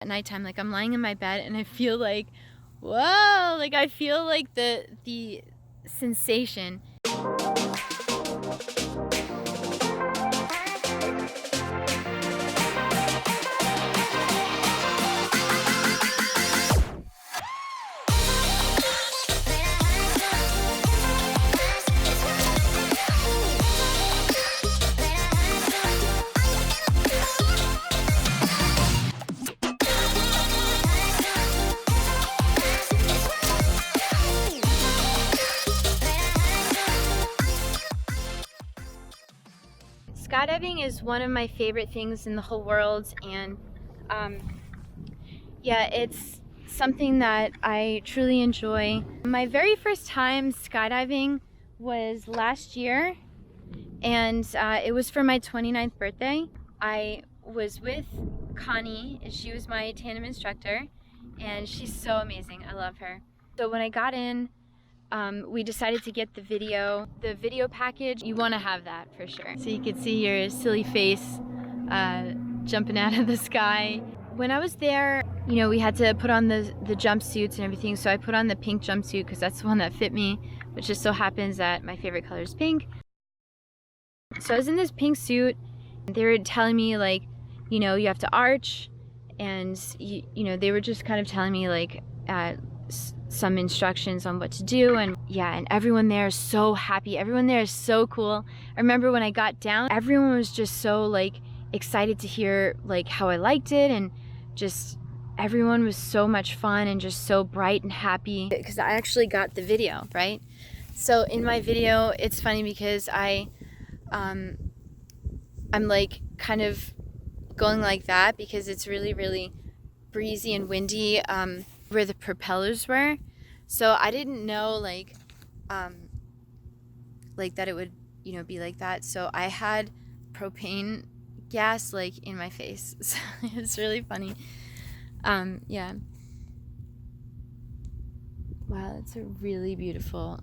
At nighttime, like I'm lying in my bed and I feel like, whoa, like I feel like the sensation. Skydiving is one of my favorite things in the whole world, and yeah, it's something that I truly enjoy. My very first time skydiving was last year, and it was for my 29th birthday. I was with Connie, and she was my tandem instructor, and she's so amazing. I love her. So when I got in, we decided to get the video package. You want to have that for sure, so you could see your silly face jumping out of the sky. When I was there, you know, we had to put on the jumpsuits and everything, so I put on the pink jumpsuit because that's the one that fit me, which just so happens that my favorite color is pink. So I was in this pink suit, and they were telling me, like, you know, you have to arch, and you know, they were just kind of telling me like some instructions on what to do. And yeah, and everyone there is so happy, everyone there is so cool. I remember when I got down, everyone was just so like excited to hear like how I liked it, and just everyone was so much fun and just so bright and happy because I actually got the video, right? So in my video, it's funny because I'm like kind of going like that because it's really breezy and windy where the propellers were. So I didn't know like that it would, you know, be like that. So I had propane gas like in my face. So it's really funny. Yeah. Wow, it's a really beautiful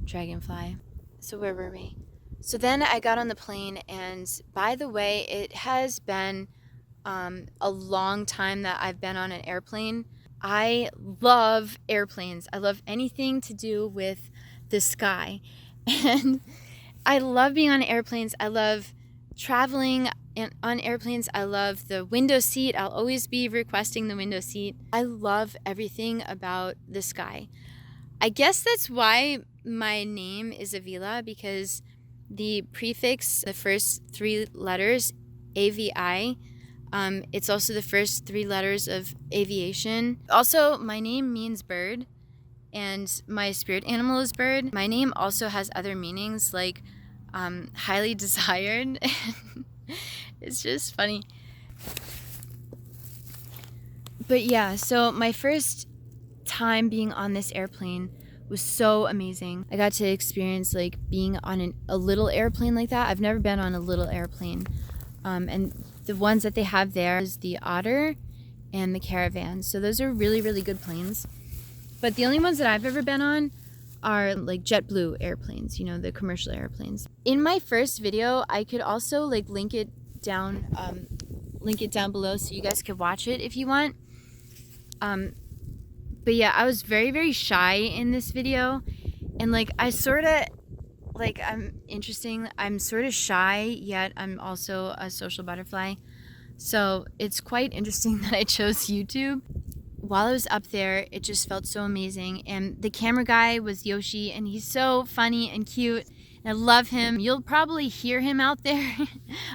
dragonfly. So where were we? So then I got on the plane, and by the way, it has been a long time that I've been on an airplane. I love airplanes. I love anything to do with the sky. And I love being on airplanes. I love traveling on airplanes. I love the window seat. I'll always be requesting the window seat. I love everything about the sky. I guess that's why my name is Avila, because the prefix, the first three letters, AVI, it's also the first three letters of aviation. Also, my name means bird, and my spirit animal is bird. My name also has other meanings, like highly desired. It's just funny. But yeah, so my first time being on this airplane was so amazing. I got to experience like being on a little airplane like that. I've never been on a little airplane. And the ones that they have there is the Otter and the Caravan. So those are really good planes. But the only ones that I've ever been on are like JetBlue airplanes, you know, the commercial airplanes. In my first video, I could also like link it down below so you guys could watch it if you want. But yeah, I was very shy in this video, and like I'm sort of shy, yet I'm also a social butterfly. So it's quite interesting that I chose YouTube. While I was up there, it just felt so amazing, and the camera guy was Yoshi, and he's so funny and cute, and I love him. You'll probably hear him out there.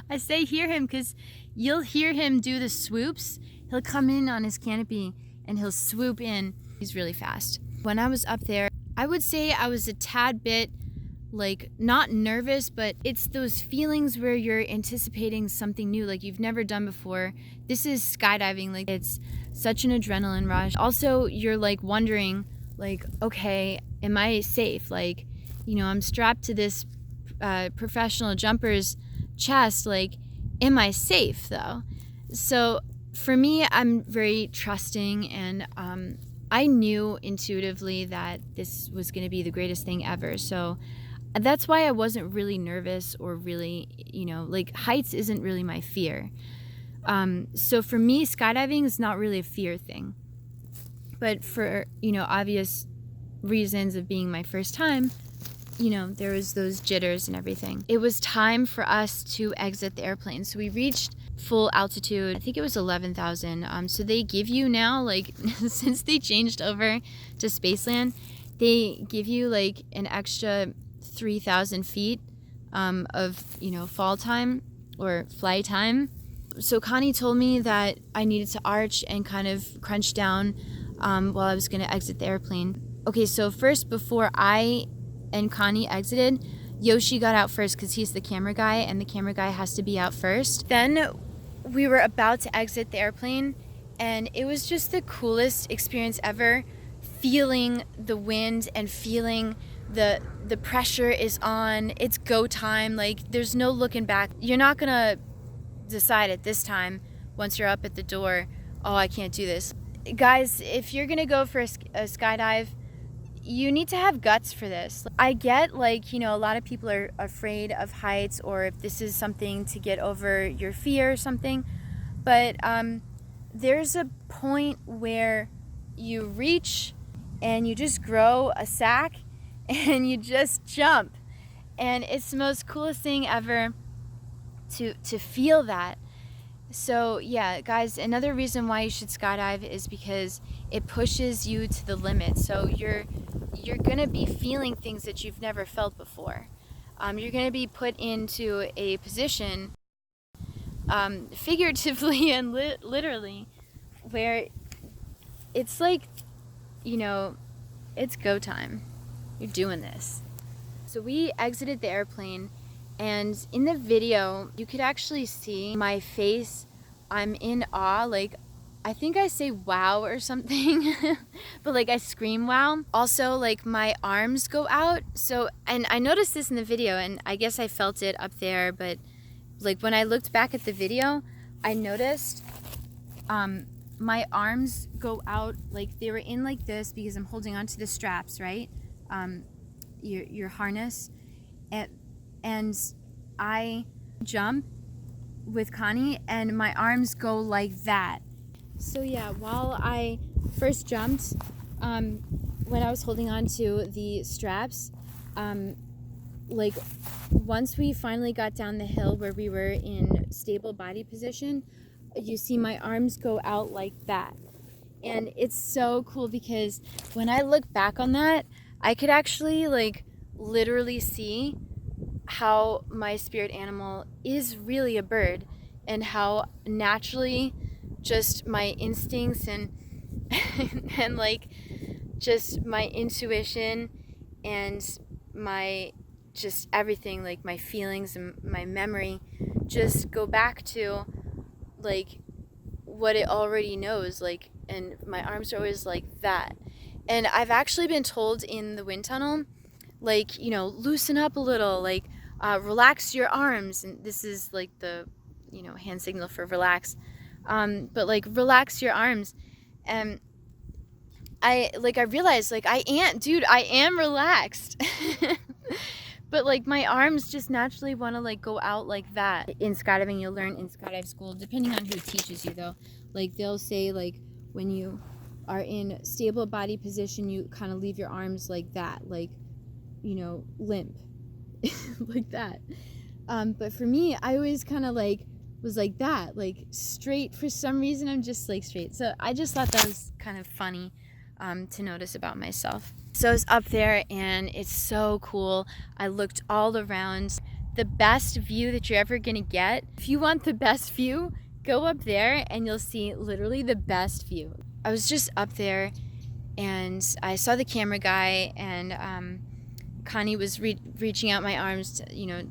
I say hear him because you'll hear him do the swoops. He'll come in on his canopy and he'll swoop in. He's really fast. When I was up there, I would say I was a tad bit like not nervous, but it's those feelings where you're anticipating something new, like you've never done before. This is skydiving, like it's such an adrenaline rush. Also, you're like wondering, like, okay, am I safe? Like, you know, I'm strapped to this professional jumper's chest, like, am I safe though? So for me, I'm very trusting, and I knew intuitively that this was going to be the greatest thing ever. So that's why I wasn't really nervous or really, you know, like heights isn't really my fear. So for me, skydiving is not really a fear thing. But for, obvious reasons of being my first time, there was those jitters and everything. It was time for us to exit the airplane. So we reached full altitude. I think it was 11,000. So they give you now, like, since they changed over to Spaceland, they give you like an extra 3,000 feet of, fall time or fly time. So Connie told me that I needed to arch and kind of crunch down while I was going to exit the airplane. Okay, so first, before I and Connie exited, Yoshi got out first because he's the camera guy, and the camera guy has to be out first. Then we were about to exit the airplane, and it was just the coolest experience ever, feeling the wind and feeling the pressure is on. It's go time. Like, there's no looking back. You're not going to decide at this time, once you're up at the door, oh, I can't do this. Guys, if you're gonna go for a skydive, you need to have guts for this. I get, like, a lot of people are afraid of heights, or if this is something to get over your fear or something, but there's a point where you reach and you just grow a sack and you just jump, and it's the most coolest thing ever to feel that. So yeah, guys, another reason why you should skydive is because it pushes you to the limit. So you're gonna be feeling things that you've never felt before. You're gonna be put into a position, figuratively and literally, where it's like, it's go time. You're doing this. So we exited the airplane, and in the video, you could actually see my face. I'm in awe. Like, I think I say wow or something, but like I scream wow. Also, like, my arms go out. So, and I noticed this in the video, and I guess I felt it up there, but like when I looked back at the video, I noticed my arms go out, like they were in like this because I'm holding onto the straps, right? Your harness. And I jump with Connie, and my arms go like that. So yeah, while I first jumped, when I was holding on to the straps, like once we finally got down the hill where we were in stable body position, you see my arms go out like that. And it's so cool because when I look back on that, I could actually like literally see how my spirit animal is really a bird, and how naturally just my instincts and and like just my intuition and my just everything, like my feelings and my memory, just go back to like what it already knows. Like, and my arms are always like that. And I've actually been told in the wind tunnel, like, loosen up a little, like relax your arms. And this is like the hand signal for relax, but like relax your arms. And I realized, like, I am relaxed. But like my arms just naturally want to like go out like that. In skydiving, you'll learn in skydive school, depending on who teaches you though, like they'll say, like, when you are in stable body position, you kind of leave your arms like that, like, limp. Like that. But for me, I always kind of like was like that, like straight. For some reason, I'm just like straight. So I just thought that was kind of funny to notice about myself. So I was up there, and it's so cool. I looked all around. The best view that you're ever gonna get. If you want the best view, go up there and you'll see literally the best view. I was just up there, and I saw the camera guy, and Connie was reaching out my arms to,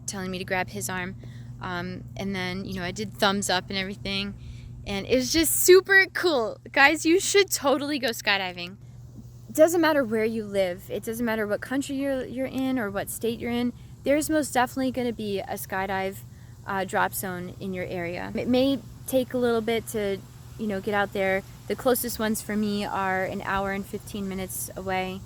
telling me to grab his arm. And then, I did thumbs up and everything. And it was just super cool. Guys, you should totally go skydiving. It doesn't matter where you live. It doesn't matter what country you're in or what state you're in. There's most definitely going to be a skydive drop zone in your area. It may take a little bit to, get out there. The closest ones for me are an hour and 15 minutes away.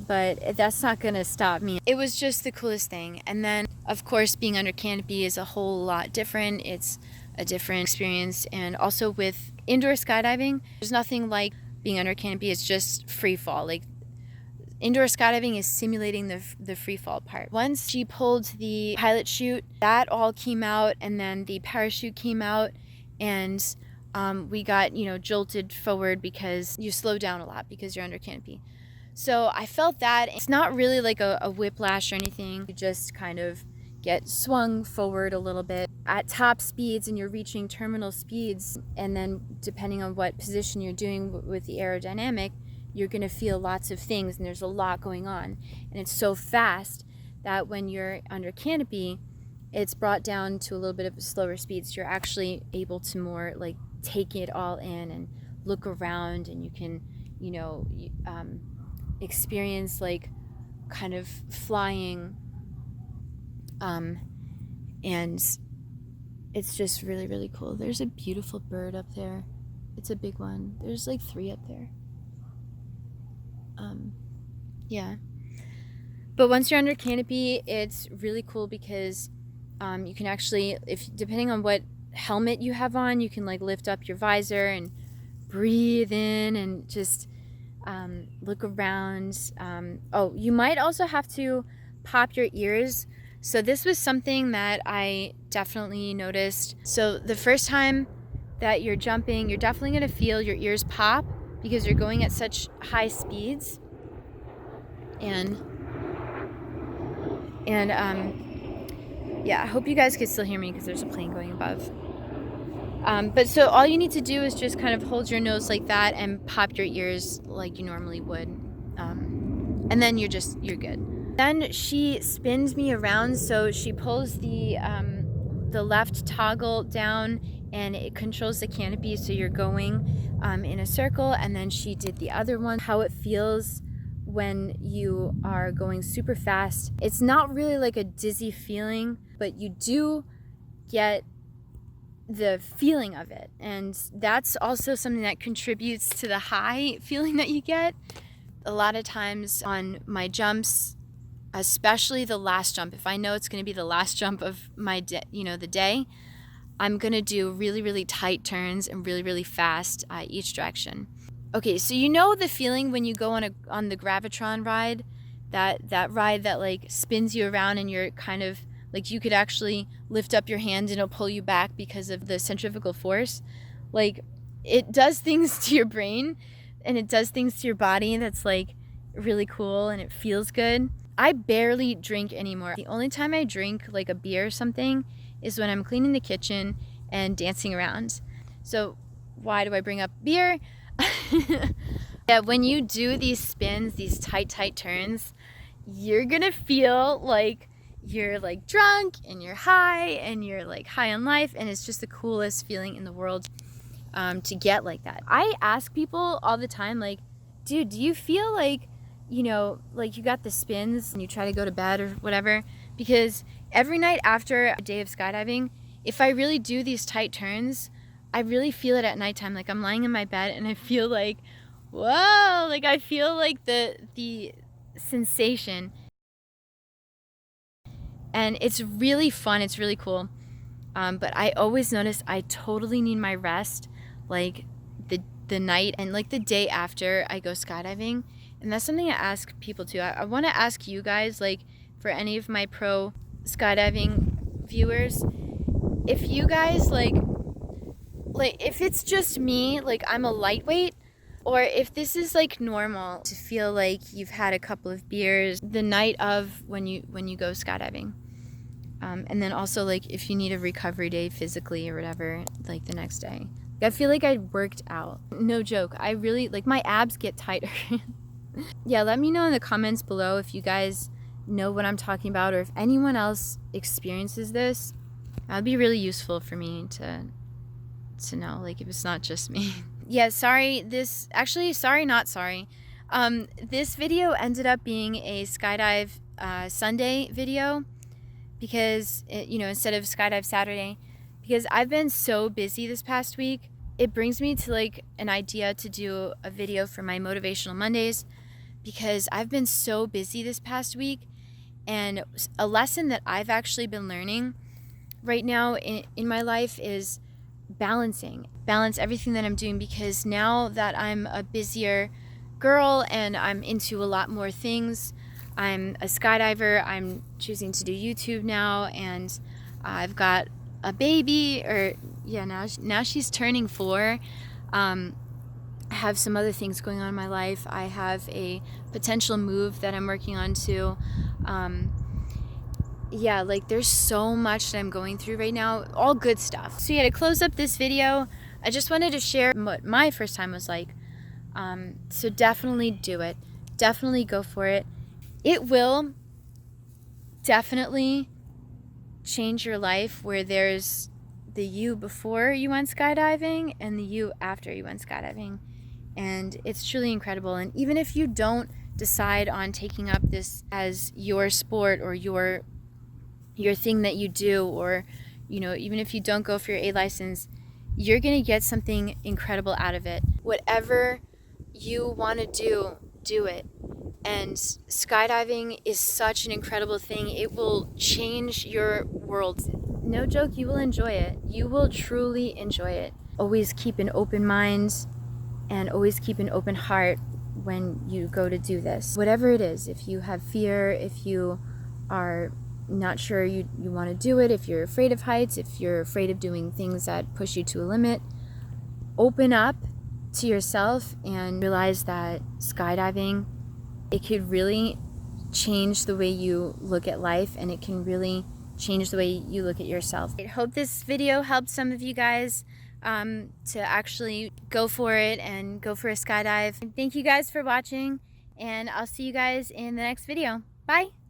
But that's not gonna stop me. It was just the coolest thing. And then, of course, being under Canopy is a whole lot different. It's a different experience. And also with indoor skydiving, there's nothing like being under canopy. It's just free fall. Like, indoor skydiving is simulating the free fall part. Once she pulled the pilot chute, that all came out, and then the parachute came out, and we got, you know, jolted forward because you slow down a lot because you're under canopy. So I felt that. It's not really like a whiplash or anything. You just kind of get swung forward a little bit at top speeds, and you're reaching terminal speeds, and then depending on what position you're doing with the aerodynamic, you're going to feel lots of things, and there's a lot going on, and it's so fast that when you're under canopy, it's brought down to a little bit of slower speeds. You're actually able to more like take it all in and look around, and you can, you know, experience like kind of flying, and it's just really, really cool. There's a beautiful bird up there. It's a big one. There's like 3 up there. Yeah, but once you're under canopy, it's really cool because you can actually, if depending on what helmet you have on, you can like lift up your visor and breathe in and just look around. Oh, you might also have to pop your ears. So this was something that I definitely noticed. So the first time that you're jumping, you're definitely going to feel your ears pop because you're going at such high speeds. And yeah, I hope you guys can still hear me because there's a plane going above. But so all you need to do is just kind of hold your nose like that and pop your ears like you normally would. And then you're good. Then she spins me around, so she pulls the left toggle down, and it controls the canopy, so you're going in a circle. And then she did the other one, how it feels when you are going super fast. It's not really like a dizzy feeling, but you do get the feeling of it, and that's also something that contributes to the high feeling that you get. A lot of times on my jumps, especially the last jump, if I know it's going to be the last jump of my the day, I'm going to do really, really tight turns and really, really fast each direction. Okay, so you know the feeling when you go on the Gravitron ride, that ride that like spins you around, and you're kind of like, you could actually lift up your hand and it'll pull you back because of the centrifugal force. Like, it does things to your brain and it does things to your body that's like really cool, and it feels good. I barely drink anymore. The only time I drink like a beer or something is when I'm cleaning the kitchen and dancing around. So why do I bring up beer? Yeah, when you do these spins, these tight turns, you're gonna feel like you're like drunk and you're high and you're like high on life, and it's just the coolest feeling in the world to get like that. I ask people all the time, like, dude, do you feel like, you know, like you got the spins and you try to go to bed or whatever? Because every night after a day of skydiving, if I really do these tight turns, I really feel it at nighttime. Like, I'm lying in my bed and I feel like, whoa, like I feel like the sensation. And it's really fun, it's really cool. But I always notice I totally need my rest, like the night and like the day after I go skydiving. And that's something I ask people too. I want to ask you guys, like, for any of my pro skydiving viewers, if you guys like if it's just me, like I'm a lightweight, or if this is like normal to feel like you've had a couple of beers the night of when you go skydiving. And then also, like, if you need a recovery day physically or whatever, like the next day. I feel like I worked out. No joke. I really, like, my abs get tighter. Yeah, let me know in the comments below if you guys know what I'm talking about, or if anyone else experiences this. That would be really useful for me to know, like, if it's not just me. Yeah, sorry, not sorry. This video ended up being a Skydive Sunday video, because instead of Skydive Saturday, because I've been so busy this past week. It brings me to like an idea to do a video for my Motivational Mondays, because I've been so busy this past week. And a lesson that I've actually been learning right now in my life is balance everything that I'm doing, because now that I'm a busier girl and I'm into a lot more things, I'm a skydiver, I'm choosing to do YouTube now, and I've got a baby, or yeah, now she's turning 4. I have some other things going on in my life. I have a potential move that I'm working on too. Yeah, like there's so much that I'm going through right now, all good stuff. So yeah, to close up this video, I just wanted to share what my first time was like. So definitely do it. Definitely go for it. It will definitely change your life, where there's the you before you went skydiving and the you after you went skydiving. And it's truly incredible. And even if you don't decide on taking up this as your sport or your thing that you do, or even if you don't go for your A license, you're gonna get something incredible out of it. Whatever you want to do it. And skydiving is such an incredible thing. It will change your world. No joke, you will enjoy it. You will truly enjoy it. Always keep an open mind and always keep an open heart when you go to do this. Whatever it is, if you have fear, if you are not sure you want to do it, if you're afraid of heights, if you're afraid of doing things that push you to a limit, open up to yourself and realize that skydiving, it could really change the way you look at life, and it can really change the way you look at yourself. I hope this video helped some of you guys to actually go for it and go for a skydive. Thank you guys for watching, and I'll see you guys in the next video. Bye!